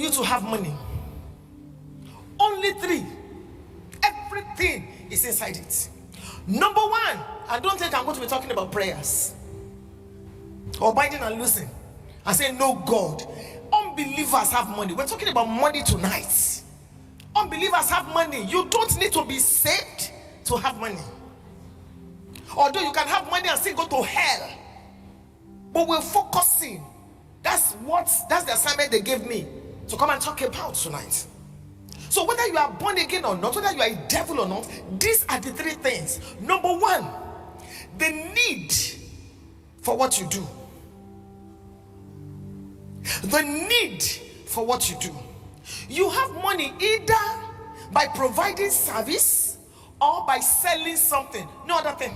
you to have money. Only 3. Everything is inside it. Number 1, I don't think I'm going to be talking about prayers or binding and loosing and saying no God. Unbelievers have money. We're talking about money tonight. Unbelievers have money. You don't need to be saved to have money. Although you can have money and still go to hell. But we're focusing. That's the assignment they gave me to come and talk about tonight. So whether you are born again or not, whether you are a devil or not, these are the 3 things. Number 1, the need for what you do. The need for what you do. You have money either by providing service or by selling something. No other thing.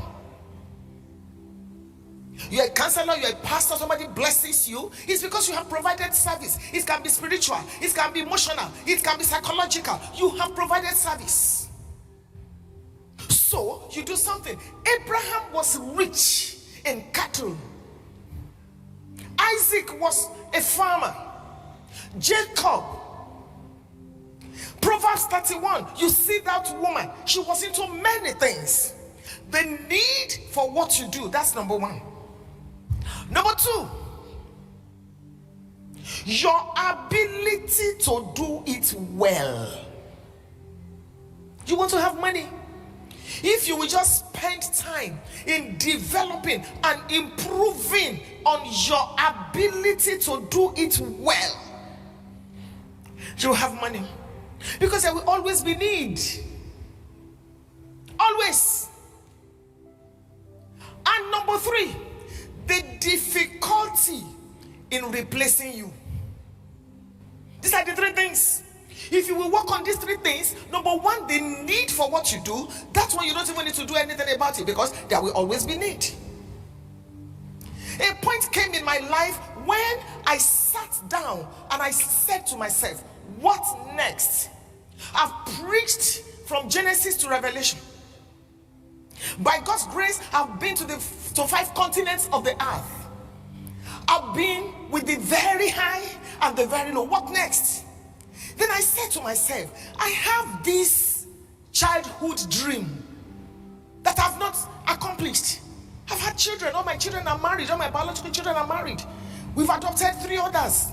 You're a counselor, you're a pastor, somebody blesses you. It's because you have provided service. It can be spiritual, it can be emotional, it can be psychological. You have provided service. So you do something. Abraham was rich in cattle. Isaac was a farmer. Jacob. Proverbs 31, you see that woman, she was into many things. The need for what you do, that's number 1. Number 2, your ability to do it well. You want to have money? If you will just spend time in developing and improving on your ability to do it well, you have money. Because there will always be need. Always. And number 3, the difficulty in replacing you. These are the 3 things. If you will work on these 3 things, number 1, the need for what you do, that's when you don't even need to do anything about it, because there will always be need. A point came in my life when I sat down and I said to myself, what next? I've preached from Genesis to Revelation. By God's grace, I've been to 5 continents of the earth. I've been with the very high and the very low. What next? Then I said to myself, I have this childhood dream that I've not accomplished. I've had children. All my children are married. All my biological children are married. We've adopted 3 others.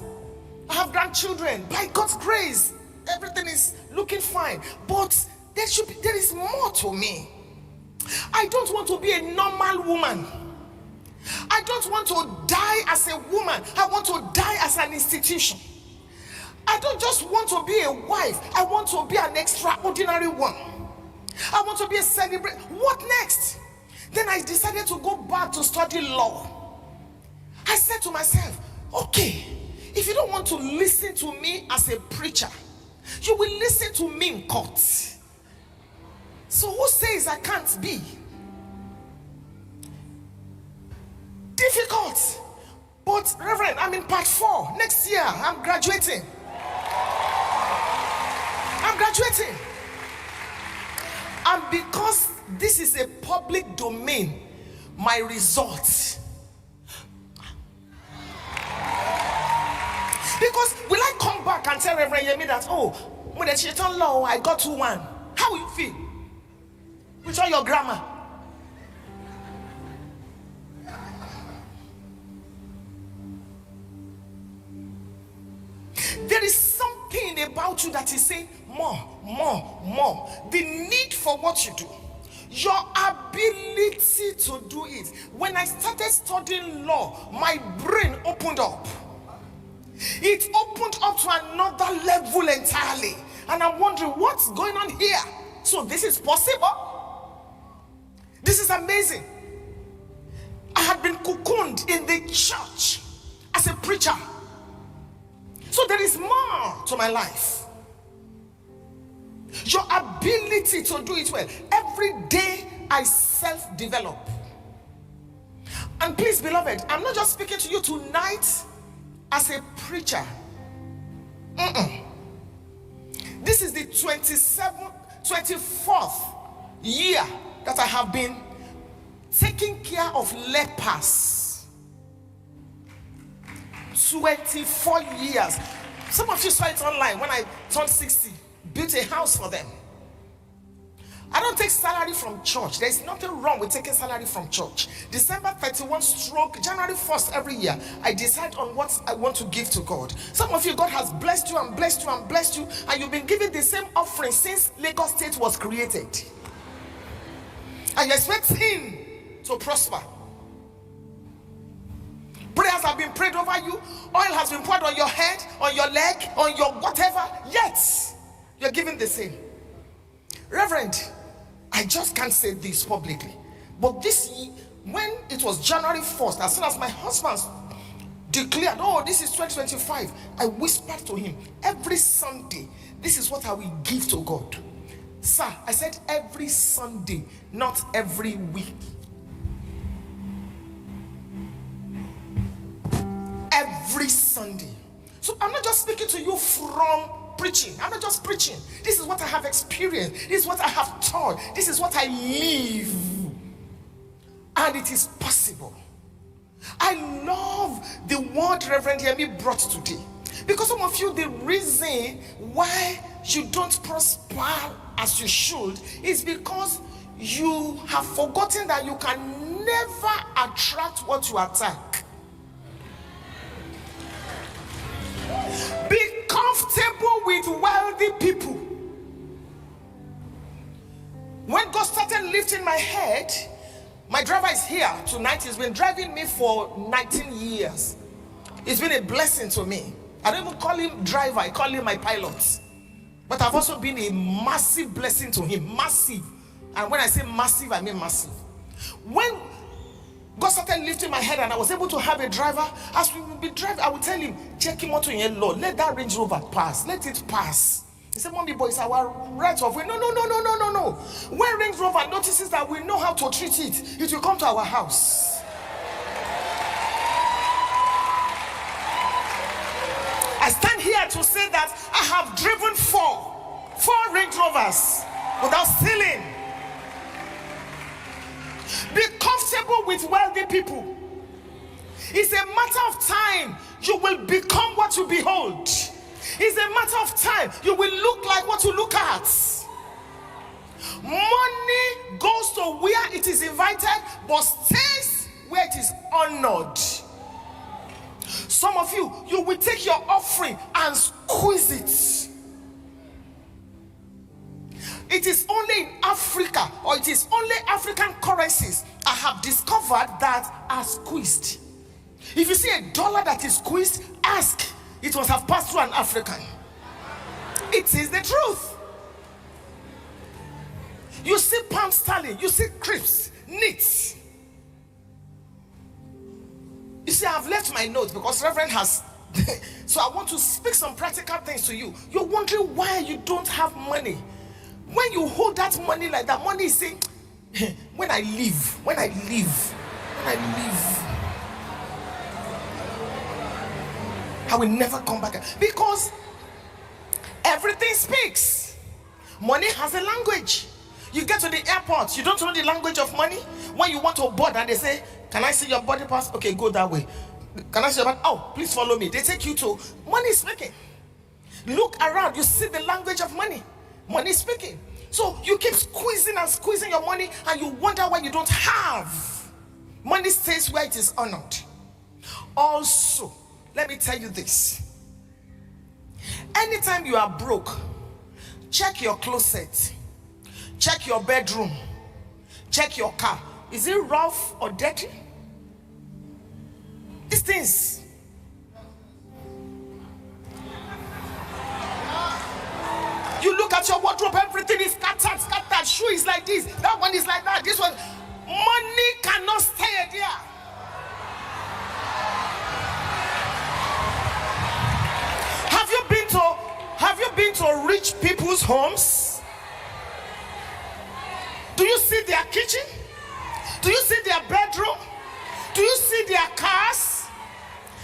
I have grandchildren. By God's grace, everything is looking fine. But there is more to me. I don't want to be a normal woman. I don't want to die as a woman. I want to die as an institution. I don't just want to be a wife. I want to be an extraordinary one. I want to be a celebrity. What next? Then I decided to go back to study law. I said to myself, okay, if you don't want to listen to me as a preacher, you will listen to me in court. So who says I can't be? Difficult. But Reverend, I'm in part 4. Next year, I'm graduating. And because this is a public domain, my results. Because will I come back and tell Reverend Yemi that, oh, when the Shaitan law, I got 2-1. How will you feel? With all your grammar. There is something about you that is saying more. The need for what you do. Your ability to do it. When I started studying law, my brain opened up. It opened up to another level entirely. And I'm wondering what's going on here. So this is possible? This is amazing. I had been cocooned in the church as a preacher. So there is more to my life. Your ability to do it well. Every day I self-develop. And please, beloved, I'm not just speaking to you tonight as a preacher. This is the 24th year that I have been taking care of lepers. 24 years. Some of you saw it online when I turned 60, built a house for them. I don't take salary from church. There's nothing wrong with taking salary from church. December 31 stroke January 1st every year, I decide on what I want to give to God. Some of you, God has blessed you and blessed you and blessed you, and you've been giving the same offering since Lagos State was created. And you expect Him to prosper. Prayers have been prayed over you. Oil has been poured on your head, on your leg, on your whatever. Yet, you're giving the same. Reverend, I just can't say this publicly, but this year, when it was January 1st, as soon as my husband declared, oh, this is 2025, I whispered to him, every Sunday, this is what I will give to God. Sir, I said every Sunday, not every week. Every Sunday. So I'm not just speaking to you from preaching. I'm not just preaching. This is what I have experienced. This is what I have taught. This is what I live. And it is possible. I love the word Reverend Yemi brought today. Because some of you, the reason why you don't prosper as you should is because you have forgotten that you can never attract what you attack. Be comfortable with wealthy people. When God started lifting my head, my driver is here tonight. He's been driving me for 19 years. It's been a blessing to me. I don't even call him driver, I call him my pilot. But I've also been a massive blessing to him. Massive. And when I say massive, I mean massive. When God started lifting my head and I was able to have a driver, as we would be driving, I would tell him, check him out to your Lord. Let that Range Rover pass. Let it pass. He said, Mommy boy, it's our right of way. No. When Range Rover notices that we know how to treat it, it will come to our house. I stand here to say that I have driven four Range Rovers without stealing. Be comfortable with wealthy people. It's a matter of time you will become what you behold. It's a matter of time you will look like what you look at. Money goes to where it is invited, but stays where it is honored. Some of you, you will take your offering and squeeze it. It is only in Africa, or it is only African currencies I have discovered that are squeezed. If you see a dollar that is squeezed, ask. It must have passed through an African. It is the truth. You see pound sterling, you see crisps, knits. You see, I've left my notes because Reverend has. So I want to speak some practical things to you. You're wondering why you don't have money. When you hold that money like that, money is saying, when I leave, I will never come back. Because everything speaks. Money has a language. You get to the airport, you don't know the language of money. When you want to board and they say, can I see your boarding pass? Okay, go that way. Can I see your pass? Oh, please follow me. They take you to money speaking. Look around, you see the language of money. Money speaking. So you keep squeezing and squeezing your money and you wonder why you don't have. Money stays where it is honored. Also, let me tell you this. Anytime you are broke, check your closet, check your bedroom, check your car. Is it rough or dirty? These things. You look at your wardrobe, everything is scattered. Shoe is like this, that one is like that, this one. Money cannot stay there. Have you been to rich people's homes? Do you see their kitchen? Do you see their bedroom? Do you see their cars?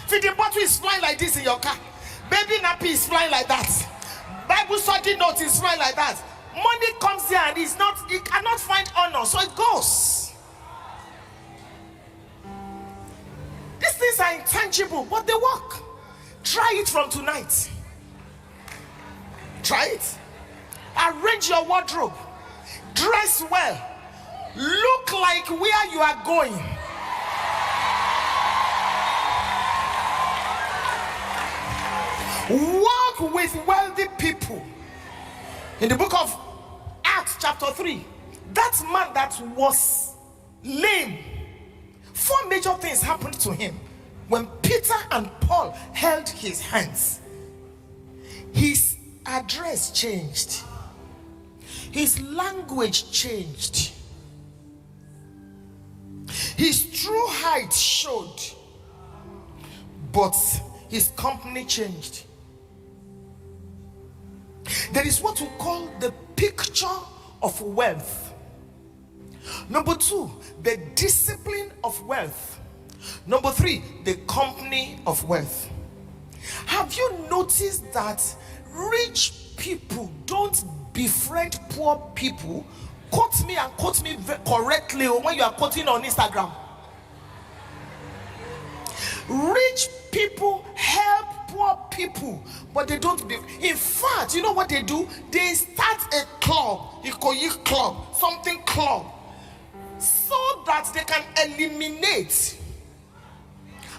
Feeding bottle is flying like this in your car. Baby nappy is flying like that. Bible study note is flying like that. Money comes here and it cannot find honor, so it goes. These things are intangible, but they work. Try it from tonight. Try it. Arrange your wardrobe. Dress well. Look like where you are going. Walk with wealthy people. In the book of Acts chapter 3, that man that was lame, 4 major things happened to him when Peter and Paul held his hands. His address changed. His language changed. His true height showed. But his company changed. There is what we call the picture of wealth. Number 2, the discipline of wealth. Number 3, the company of wealth. Have you noticed that rich people don't befriend poor people? Quote me and quote me correctly when you are quoting on Instagram. Rich people help poor people, but they don't be. In fact, you know what they do? They start a club, Ikoyi club, something club, so that they can eliminate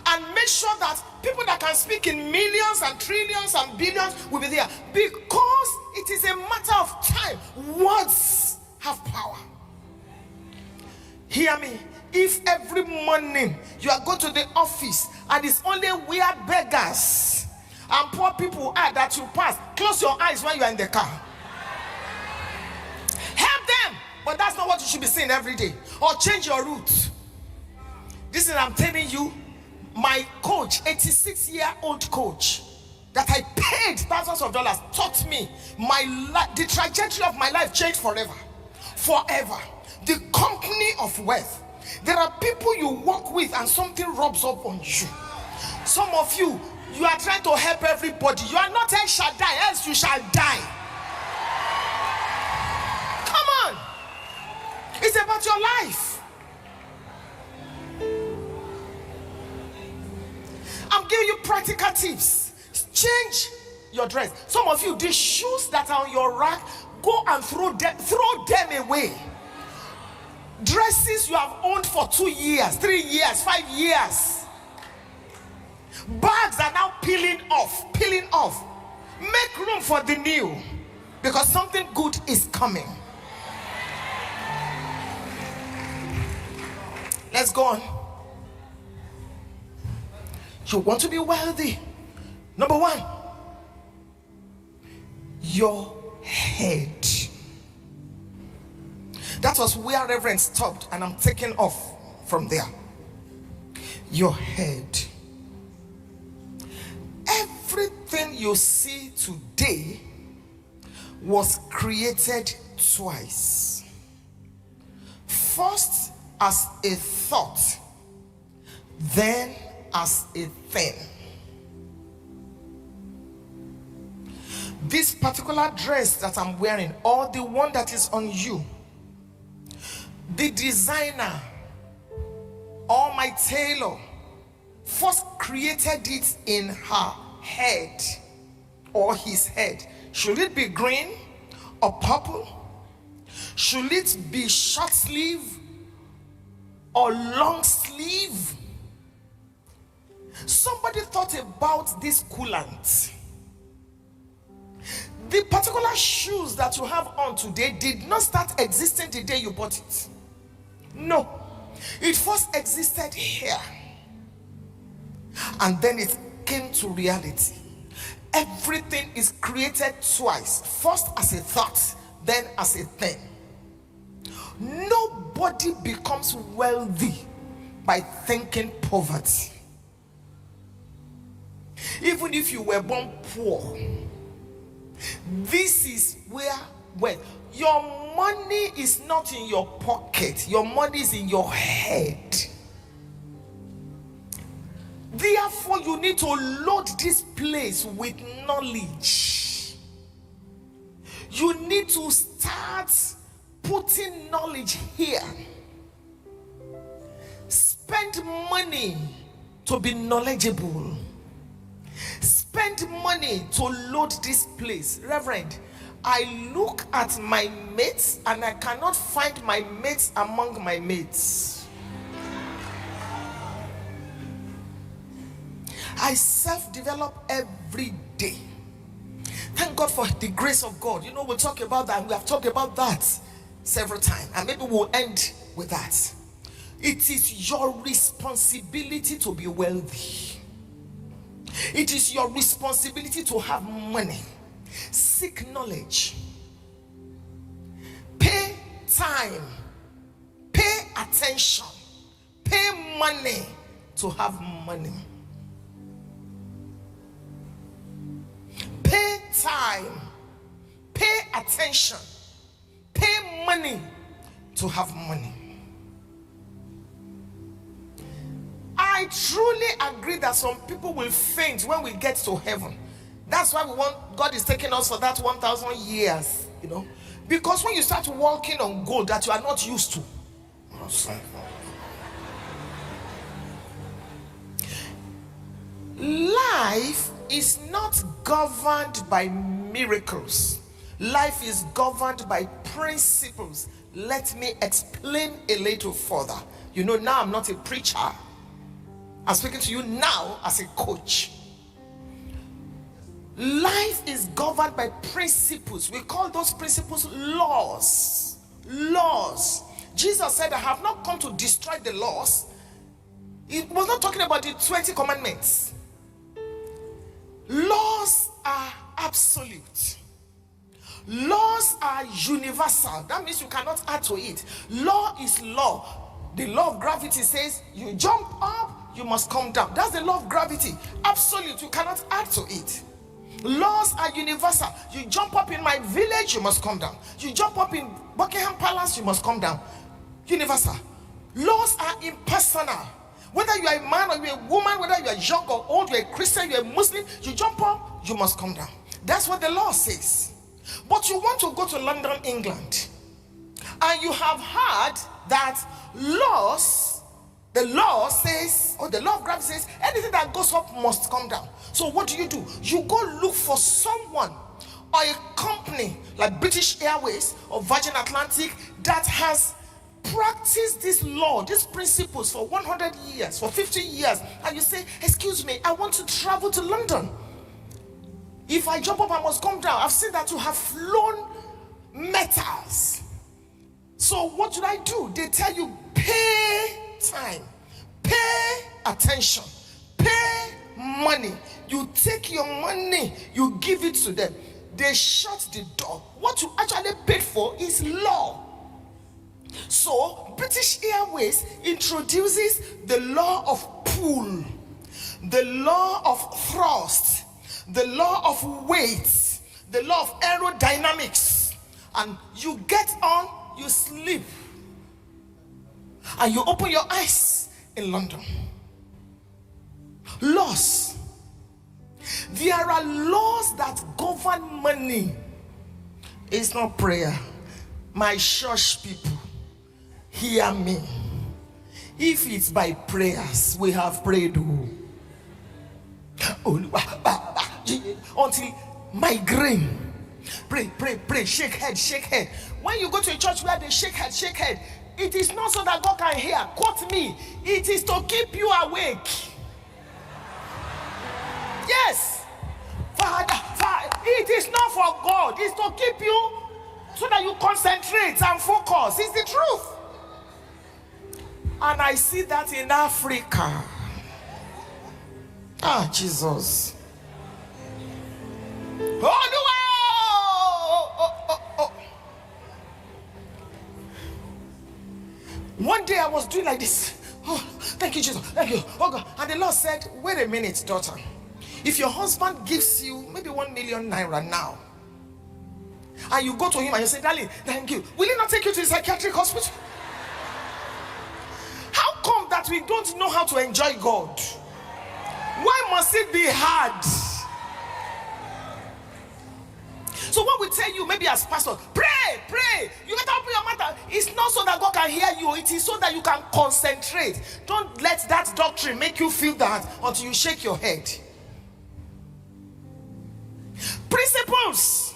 and make sure that people that can speak in millions and trillions and billions will be there, because it is a matter of time. Words have power. Hear me. If every morning you are going to the office and it's only weird beggars and poor people are that you pass, close your eyes when you are in the car. Help them, but that's not what you should be saying every day. Or change your route. This is, I'm telling you, my coach, 86-year-old coach that I paid thousands of dollars, taught me the trajectory of my life changed forever. Forever. The company of wealth. There are people you work with and something rubs up on you. Some of you, you are trying to help everybody. You are not El Shaddai, else you shall die. Come on. It's about your life. I'm giving you practical tips. Change your dress. Some of you, the shoes that are on your rack, go and throw them away. Dresses you have owned for 2 years, 3 years, 5 years. Bags are now peeling off. Make room for the new, because something good is coming. Let's go on. You want to be wealthy. Number 1, your head. That was where Reverend stopped, and I'm taking off from there. Your head. Everything you see today was created twice. First as a thought, then as a thing. This particular dress that I'm wearing, or the one that is on you, the designer or my tailor first created it in her head or his head. Should it be green or purple? Should it be short sleeve or long sleeve? Somebody thought about this coolant. The particular shoes that you have on today did not start existing the day you bought it. No, it first existed here, and then it came to reality. Everything is created twice, first as a thought, then as a thing. Nobody becomes wealthy by thinking poverty. Even if you were born poor, this is where your money is not in your pocket. Your money is in your head. Therefore, you need to load this place with knowledge. You need to start putting knowledge here. Spend money to be knowledgeable. spend money to load this place. Reverend, I look at my mates and I cannot find my mates among my mates. I self-develop every day. Thank God for the grace of God. You know, we'll talk about that. We have talked about that several times, and maybe we'll end with that. It is your responsibility to be wealthy. It is your responsibility to have money. Seek knowledge. Pay time. Pay attention. Pay money to have money. Pay time. Pay attention. Pay money to have money. I truly agree that some people will faint when we get to heaven. That's why God is taking us for that 1,000 years, you know. Because when you start walking on gold that you are not used to, life is not governed by miracles. Life is governed by principles. Let me explain a little further. You know, now I'm not a preacher. I'm speaking to you now as a coach. Life is governed by principles. We call those principles laws. Laws. Jesus said, I have not come to destroy the laws. He was not talking about the 20 commandments. Laws are absolute. Laws are universal. That means you cannot add to it. Law is law. The law of gravity says you jump up, you must come down. That's the law of gravity. Absolute. You cannot add to it. Laws are universal. You jump up in my village, you must come down. You jump up in Buckingham Palace, you must come down. Universal. Laws are impersonal. Whether you are a man or you are a woman, whether you are young or old, you are a Christian, you are a Muslim, you jump up, you must come down. That's what the law says. But you want to go to London, England, and you have heard that laws, the law says, or the law of gravity says, anything that goes up must come down. So what do? You go look for someone or a company like British Airways or Virgin Atlantic that has practiced this law, these principles for 100 years, for 50 years, and you say, excuse me, I want to travel to London. If I jump up, I must come down. I've seen that you have flown metals. So what should I do? They tell you, pay time, pay attention, pay money. You take your money, you give it to them. They shut the door. What you actually paid for is law. So British Airways introduces the law of pull, the law of thrust, the law of weight, the law of aerodynamics, and you get on, you sleep, and you open your eyes in London. Laws. There are laws that govern money. It's not prayer. My church people, hear me. If it's by prayers, we have prayed until migraine. Pray, shake head. When you go to a church where they shake head, it is not so that God can hear. Quote me. It is to keep you awake. Yes. Father, it is not for God. It's to keep you so that you concentrate and focus. It's the truth. And I see that in Africa. Ah, Jesus. One day I was doing like this. Oh, thank you, Jesus. Thank you. Oh God. And the Lord said, wait a minute, daughter. If your husband gives you maybe 1 million naira now, and you go to him and you say, darling, thank you, will he not take you to a psychiatric hospital? How come that we don't know how to enjoy God? Why must it be hard? So when we tell you, maybe as pastor, pray, you better open your mouth. It's not so that God can hear you. It is so that you can concentrate. Don't let that doctrine make you feel that until you shake your head. Principles.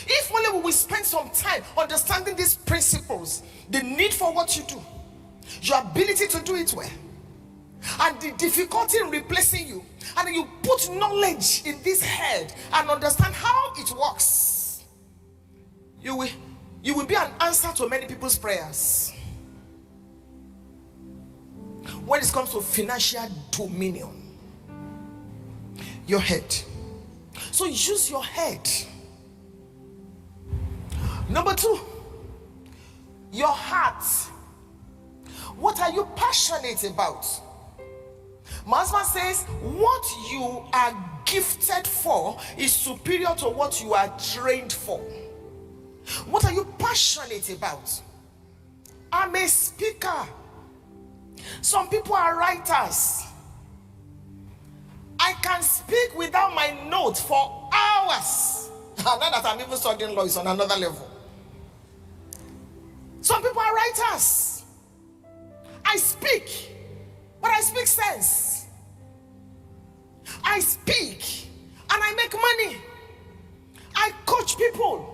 If only we will spend some time understanding these principles, the need for what you do, your ability to do it well, and the difficulty in replacing you, and you put knowledge in this head and understand how it works, you will be an answer to many people's prayers. When it comes to financial dominion, your head. So use your head. Number 2, your heart. What are you passionate about? My husband says what you are gifted for is superior to what you are trained for. What are you passionate about? I'm a speaker. Some people are writers. I can speak without my notes for hours. Now that I'm even studying law, is on another level. Some people are writers. I speak, but I speak sense. I speak and I make money. I coach people.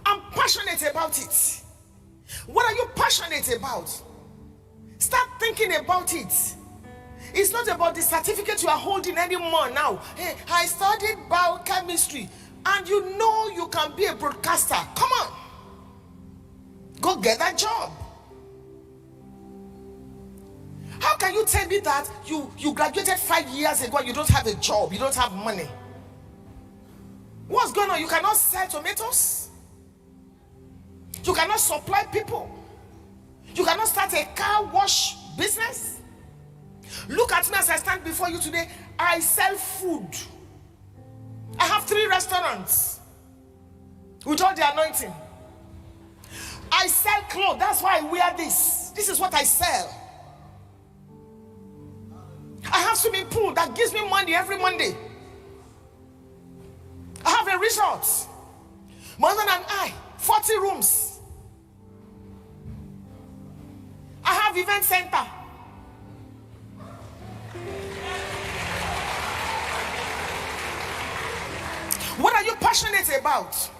I'm passionate about it. What are you passionate about? Start thinking about it. It's not about the certificate you are holding anymore now. Hey, I studied biochemistry, and you know you can be a broadcaster. Come on. Go get that job. How can you tell me that you graduated 5 years ago and you don't have a job, you don't have money? What's going on? You cannot sell tomatoes? You cannot supply people? You cannot start a car wash business? Look at me as I stand before you today. I sell food. I have 3 restaurants with all the anointing. I sell clothes. That's why I wear this. This is what I sell. I have swimming pool that gives me money every Monday. I have a resort. My husband and I, 40 rooms. I have event center. What are you passionate about?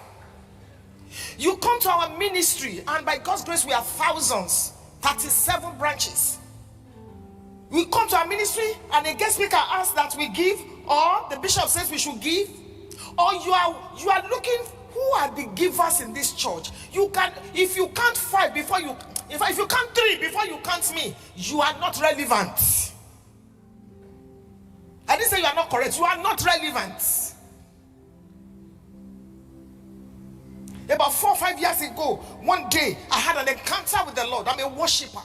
You come to our ministry, and by God's grace we have thousands, 37 branches. We come to our ministry and a guest speaker asks that we give, or the bishop says we should give, or you are looking who are the givers in this church. You can, if you count 5 before you, if you count 3 before you count me, you are not relevant. I didn't say you are not correct. You are not relevant. About 4 or 5 years ago, one day I had an encounter with the Lord. I'm a worshiper.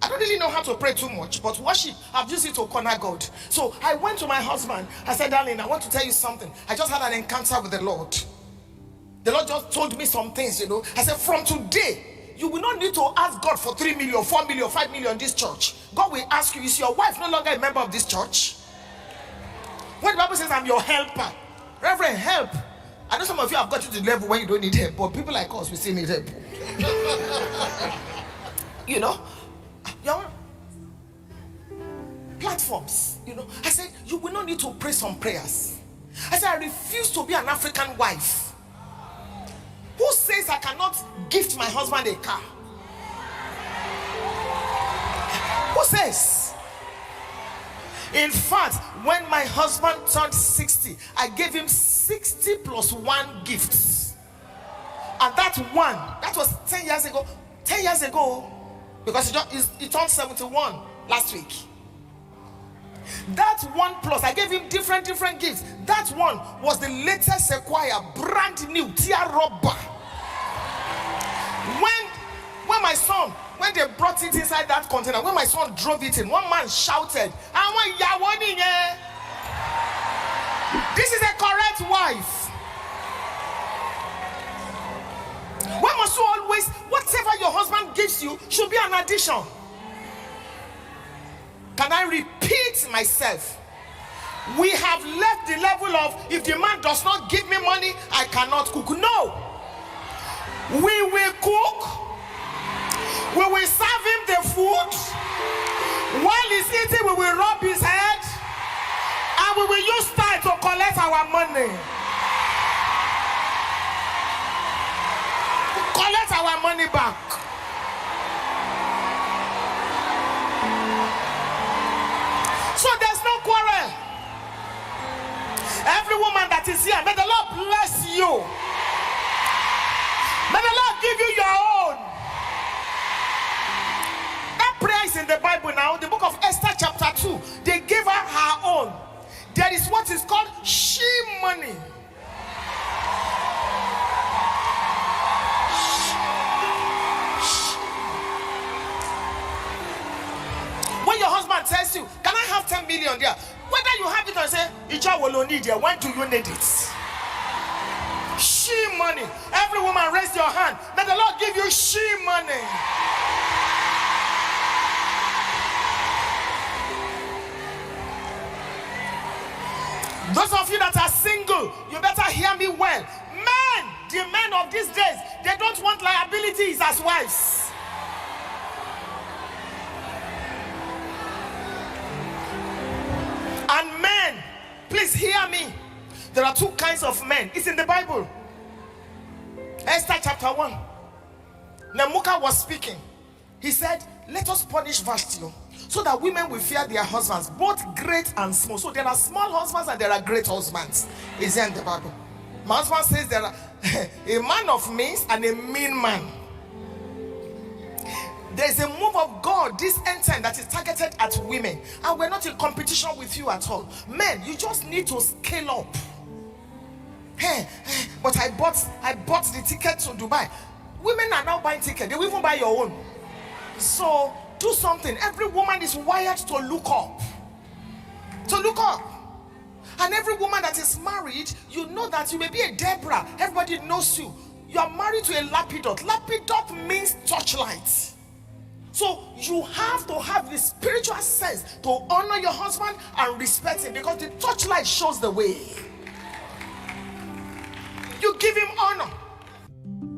I don't really know how to pray too much, but worship, I've used it to corner God. So I went to my husband. I said, darling, I want to tell you something. I just had an encounter with the Lord. The Lord just told me some things, you know. I said, from today, you will not need to ask God for 3 million, 4 million, 5 million in this church. God will ask you, is your wife no longer a member of this church? When the Bible says, I'm your helper, Reverend, help. I know some of you have got to the level where you don't need help, but people like us, we still need help. You know, your platforms, you know. I said, you will not need to pray some prayers. I said, I refuse to be an African wife who says I cannot gift my husband a car. Who says? In fact, when my husband turned 60, I gave him 60 plus 1 gifts. And that was 10 years ago. 10 years ago, because he turned 71 last week. That 1 plus, I gave him different gifts. That one was the latest Sequoia, brand new, tear rubber. When they brought it inside that container, when my son drove it in, one man shouted, "I want Yawani." This is a correct wife. Why must you always, whatever your husband gives you should be an addition? Can I repeat myself? We have left the level of, if the man does not give me money, I cannot cook. No. We will cook. We will serve him the food. While he's eating, we will rub his head. And we will use style to collect our money. Collect our money back. So there's no quarrel. Every woman that is here, may the Lord bless you. May the Lord give you your own. That prayer is in the Bible now. The book of Esther chapter 2. They gave her her own. There is what is called she money. When your husband tells you, can I have 10 million there? Whether you have it or say, Ija will need it, when do you need it? She money. Every woman raise your hand. May the Lord give you she money. Those of you that are single, you better hear me well. Men, the men of these days, they don't want liabilities as wives. And men, please hear me. There are two kinds of men. It's in the Bible. Esther chapter 1. Nemuka was speaking. He said, let us punish Vashti so that women will fear their husbands, both great and small. So there are small husbands and there are great husbands. It's in the Bible. My husband says there are a man of means and a mean man. There's a move of God this end time that is targeted at women, and we're not in competition with you at all. Men, you just need to scale up. Hey, but I bought the ticket to Dubai. Women are now buying tickets. They will even buy your own. So do something. Every woman is wired to look up. To look up. And every woman that is married, you know that you may be a Deborah. Everybody knows you. You are married to a lapidot. Lapidot means torchlight. So you have to have the spiritual sense to honor your husband and respect him, because the torchlight shows the way. You give him honor.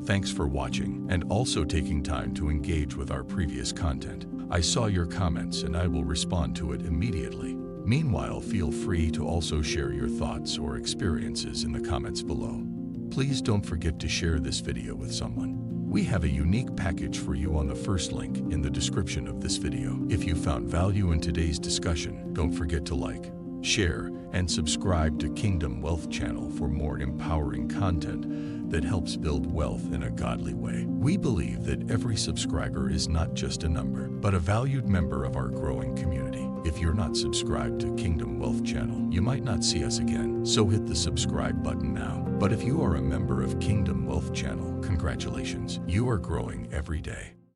Thanks for watching and also taking time to engage with our previous content. I saw your comments and I will respond to it immediately. Meanwhile, feel free to also share your thoughts or experiences in the comments below. Please don't forget to share this video with someone. We have a unique package for you on the first link in the description of this video. If you found value in today's discussion, don't forget to like, share, and subscribe to Kingdom Wealth Channel for more empowering content that helps build wealth in a godly way. We believe that every subscriber is not just a number, but a valued member of our growing community. If you're not subscribed to Kingdom Wealth Channel, you might not see us again, so hit the subscribe button now. But if you are a member of Kingdom Wealth Channel, congratulations, you are growing every day.